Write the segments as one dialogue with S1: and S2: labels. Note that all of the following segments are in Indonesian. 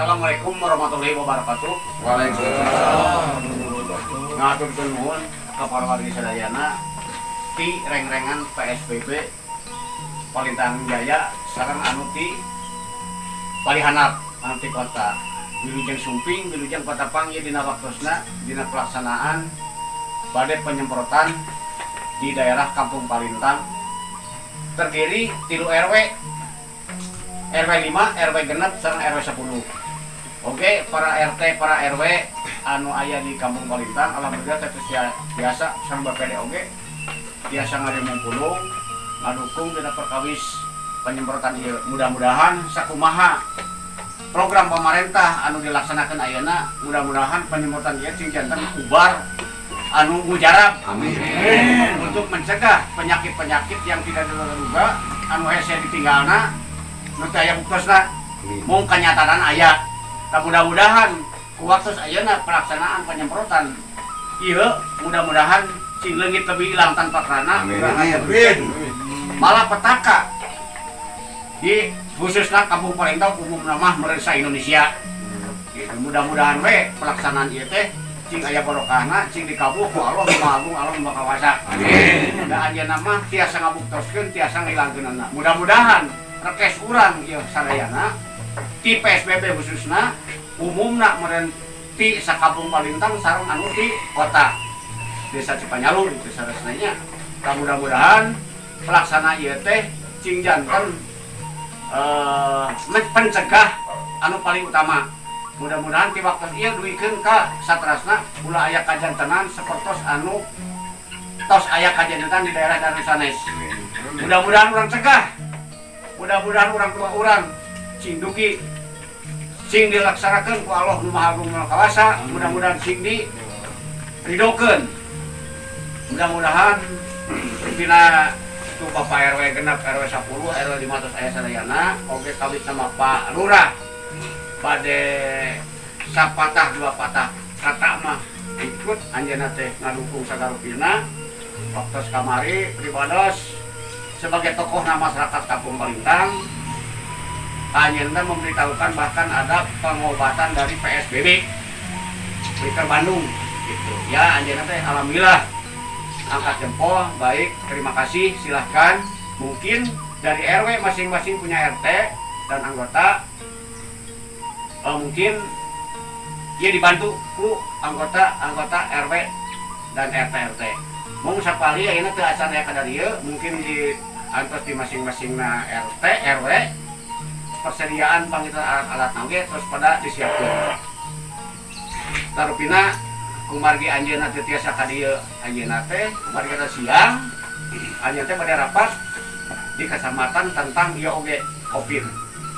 S1: Assalamualaikum warahmatullahi wabarakatuh.
S2: Waalaikumsalam.
S1: Ngaturkeun nuhun ka para wargi sadayana ti reng-rengan PSBB Palintang Jaya sareng anu ti Palihanap anu ti kota Wilujeng Sumping, Wilujeng Patapang ieu dina waktosna dina pelaksanaan bade penyemprotan di daerah Kampung Palintang terdiri 3 RW, RW 5, RW genep sareng RW 10. Oke, para RT, para RW anu aya di Kampung Palintang alhamdulillah teh biasa sareng BPD oge biasa ngademungkulung ngadukung dina perkawis penyemprotan ieu. Mudah-mudahan sakumaha program pemerintah anu dilaksanakan ayeuna mudah-mudahan penyemprotan ieu cing janten ubar anu mujarab.
S2: Amin.
S1: Untuk mencegah penyakit-penyakit yang tidak diduga anu hese ditinggalna nu teh aya buktosna mung kanyatanan aya. Mudah-mudahan ku waktos ayeuna pelaksanaan penyemprotan ieu mudah-mudahan cing leungit lebih ilang tanpa kerana malah petaka di khususnya Kampung Palintang umumna mah meresa Indonesia. Gitu. Mudah-mudahan we pelaksanaan ieu teh cing aya barokahna cing dikabul ku Allah Maha Agung Allah Maha Kuasa. Amin. Da anjeunna mah tiasa ngabuktoskeun tiasa ngilangkeunna. Mudah-mudahan rekes urang ieu sadayana ti PSBB khususna umumna meureun ti sakampung Palintang sareng anu ti kota Desa Cipanyalur itu saresnanya. Mudah-mudahan pelaksana ieu teh cing janten pencegah anu paling utama. Mudah-mudahan ti waktu ieu duikeun ka satrasna ulah aya kajantenan sapertos anu tos aya kajantenan di daerah sanes. Mudah-mudahan urang cegah. Mudah-mudahan urang tua urang cing dugi cing dilaksanakeun ku Allah Nu Maha Agung Maha Kuasa. Mudah-mudahan cing di ridokeun. Mudah-mudahan dina tu Bapak RW genep RW 10 RW 5 tos aya sadayana oge kawit nama Pak Lurah bade sapatah 2 patah kata mah ikut anjeunna teh ngadukung sagarupina waktos kamari pribados sebagai tokoh masyarakat Kampung Palintang anjeunna memberitahukan bahkan ada pengobatan dari PSBB Bliker Bandung gitu ya. Anjeunna teh alhamdulillah angkat jempol baik, terima kasih, silahkan. Mungkin dari RW masing-masing punya RT dan anggota mungkin dia dibantu ku anggota RW dan RT. Mau sapali ya ini teh acara kada dieu mungkin di antos di masing-masing RT RW persediaan pangitan alat nangge terus pada disiapkan. Tarupina kumargi anjeunna teh tiasa ka dieu anjeunna teh kumargi siang anjeunna teh bade rapat di kecamatan tentang ieu oge Covid.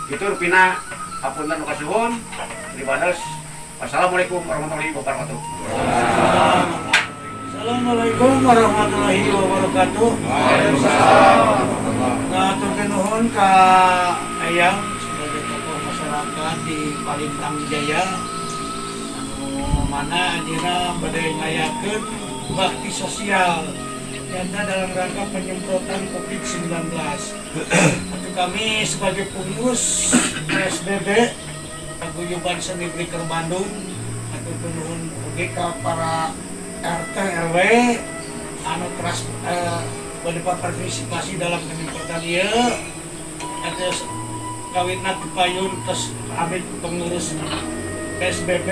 S1: Itu rupina hapunten nu kasuhun pribados. Wassalamualaikum warahmatullahi wabarakatuh.
S3: Assalamualaikum warahmatullahi wabarakatuh. Waalaikumsalam. Ngaturkeun nuhun ka Ayang sebagai tokoh masyarakat di Palintang Jaya mana anjeunna bade ngayakeun bakti sosial nyata dalam rangka penyemprotan COVID-19. Untuk kami sebagai pengurus PSBB Paguyuban Seni Bliker Bandung atau nuhun oge ka para RT RW anu teras bade partisipasi dalam penyemprotan ieu atas kawitna pipayun tos abdi pengurus PSBB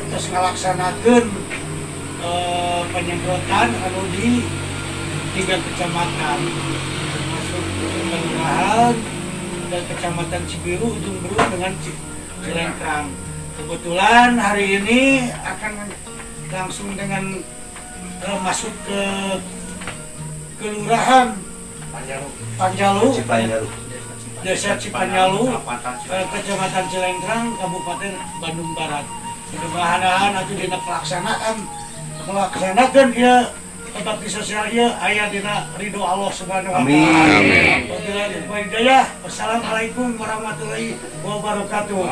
S3: terus ngalaksanakeun penyemprotan anu di 3 kecamatan termasuk Kelurahan dan Kecamatan Cibiru, Ujung Berung dengan Cilengkrang. Kebetulan hari ini akan langsung dengan masuk ke Kelurahan Panjalu, Desa Cipanyalu, Kecamatan Cilengkrang, Kabupaten Bandung Barat. Mudah-mudahan nanti dina melaksanakan ya bakti sosial ya aya dina ridho Allah Subhanahu wa taala. Amin. Wassalamualaikum warahmatullahi wabarakatuh.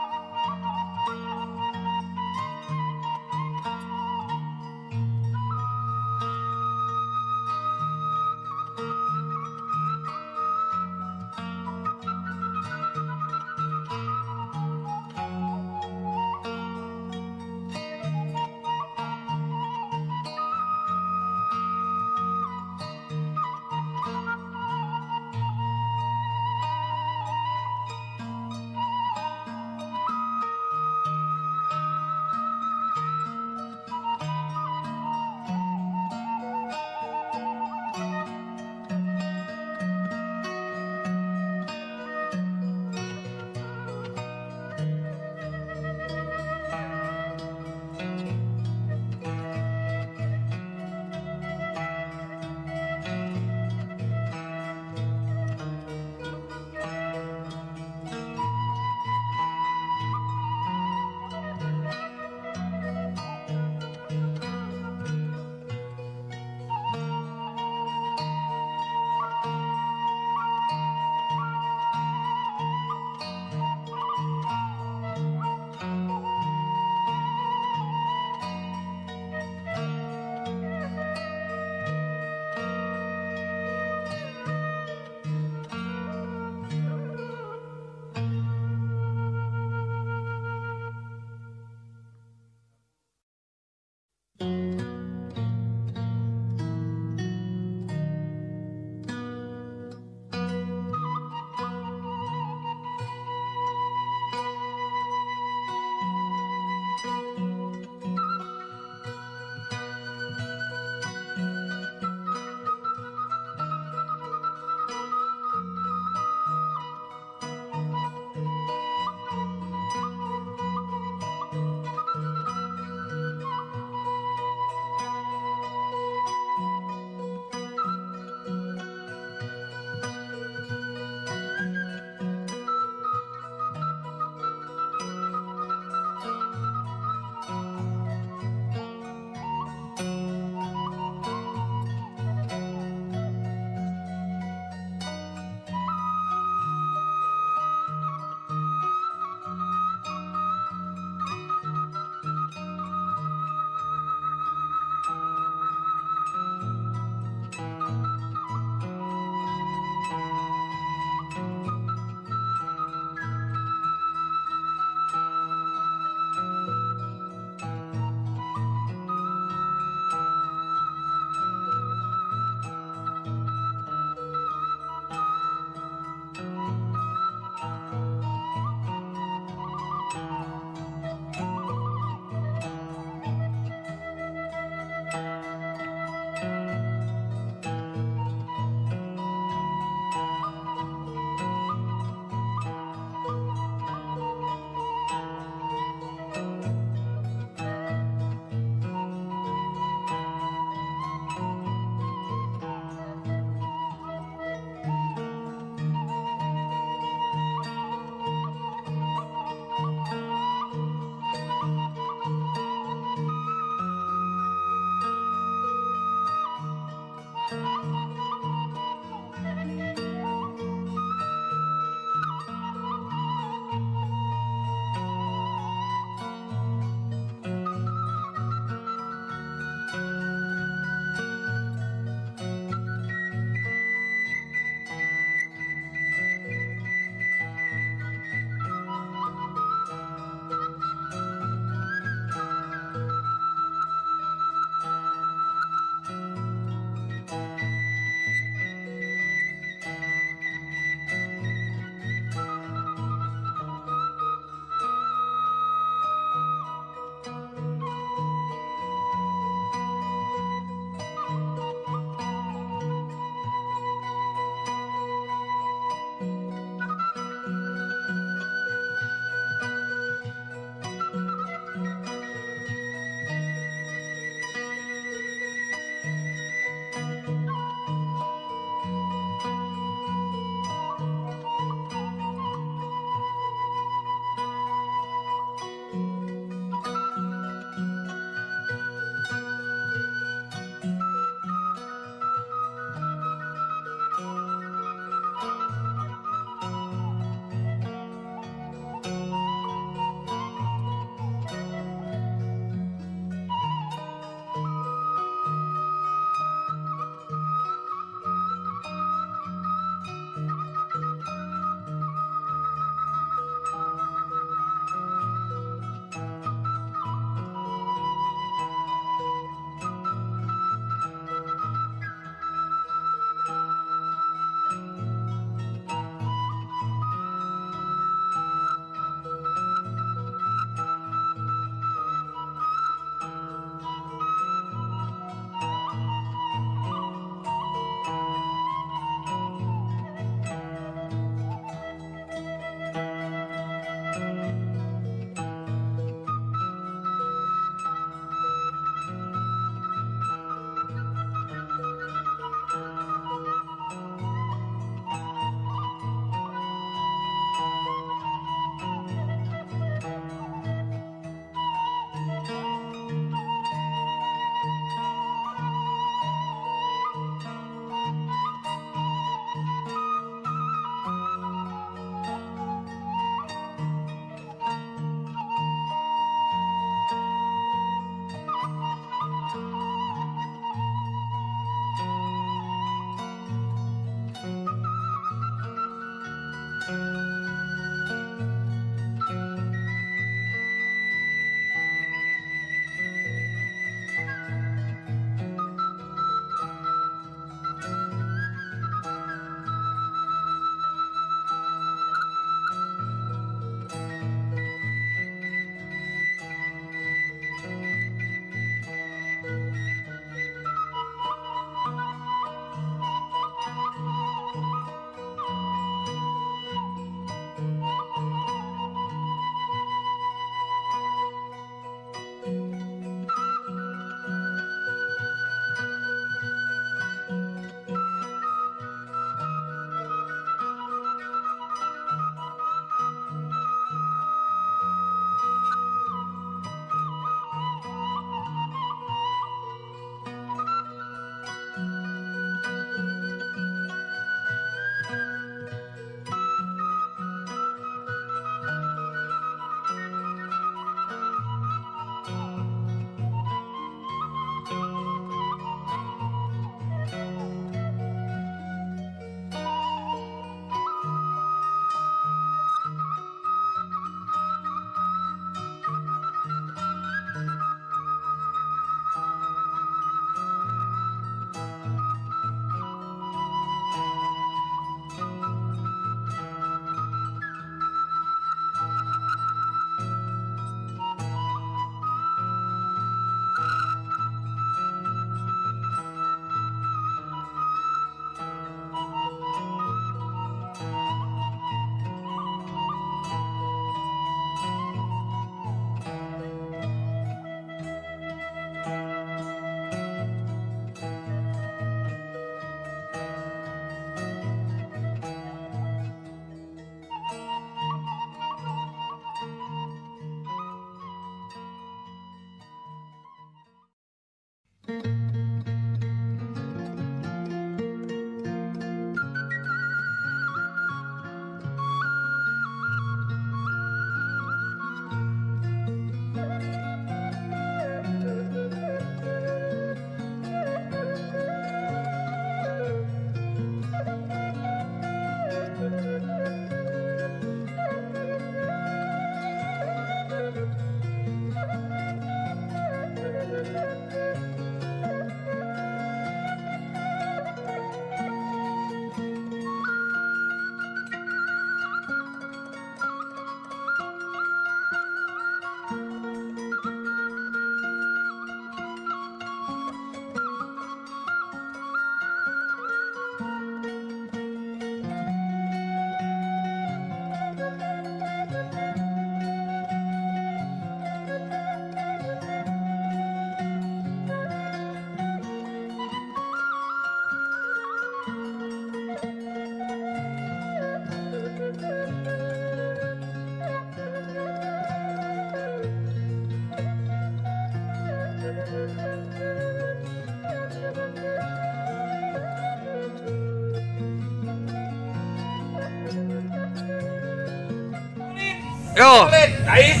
S4: Yo.
S1: solid.
S3: Ais.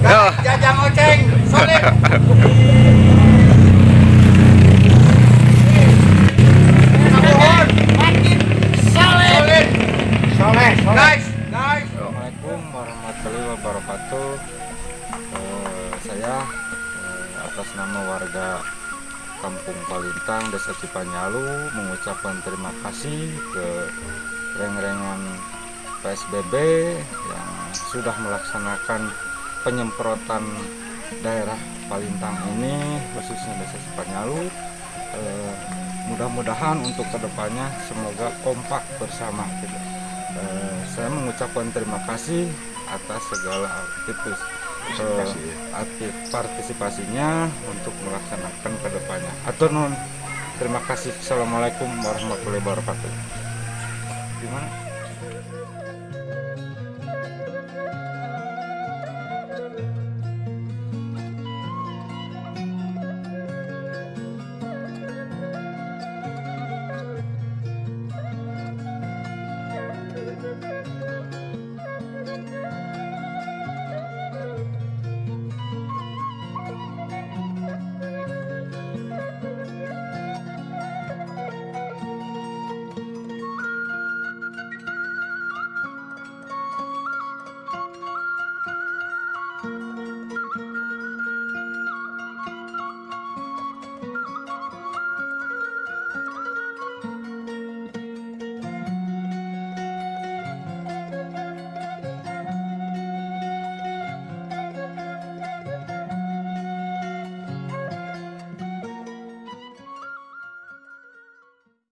S4: Yo.
S1: Jajang Oceng, solid. Nuhun. Makin solid. Solid. Guys.
S2: Assalamualaikum warahmatullahi wabarakatuh. Saya atas nama warga Kampung Palintang, Desa Cipanyalu mengucapkan terima kasih ke reng-rengan PSBB yang sudah melaksanakan penyemprotan daerah Palintang ini, khususnya Desa Cipanyalu. Mudah-mudahan untuk kedepannya semoga kompak bersama gitu. Saya mengucapkan terima kasih atas segala partisipasinya untuk melaksanakan kedepannya. Atur nuhun. Terima kasih. Assalamualaikum warahmatullahi wabarakatuh. Gimana?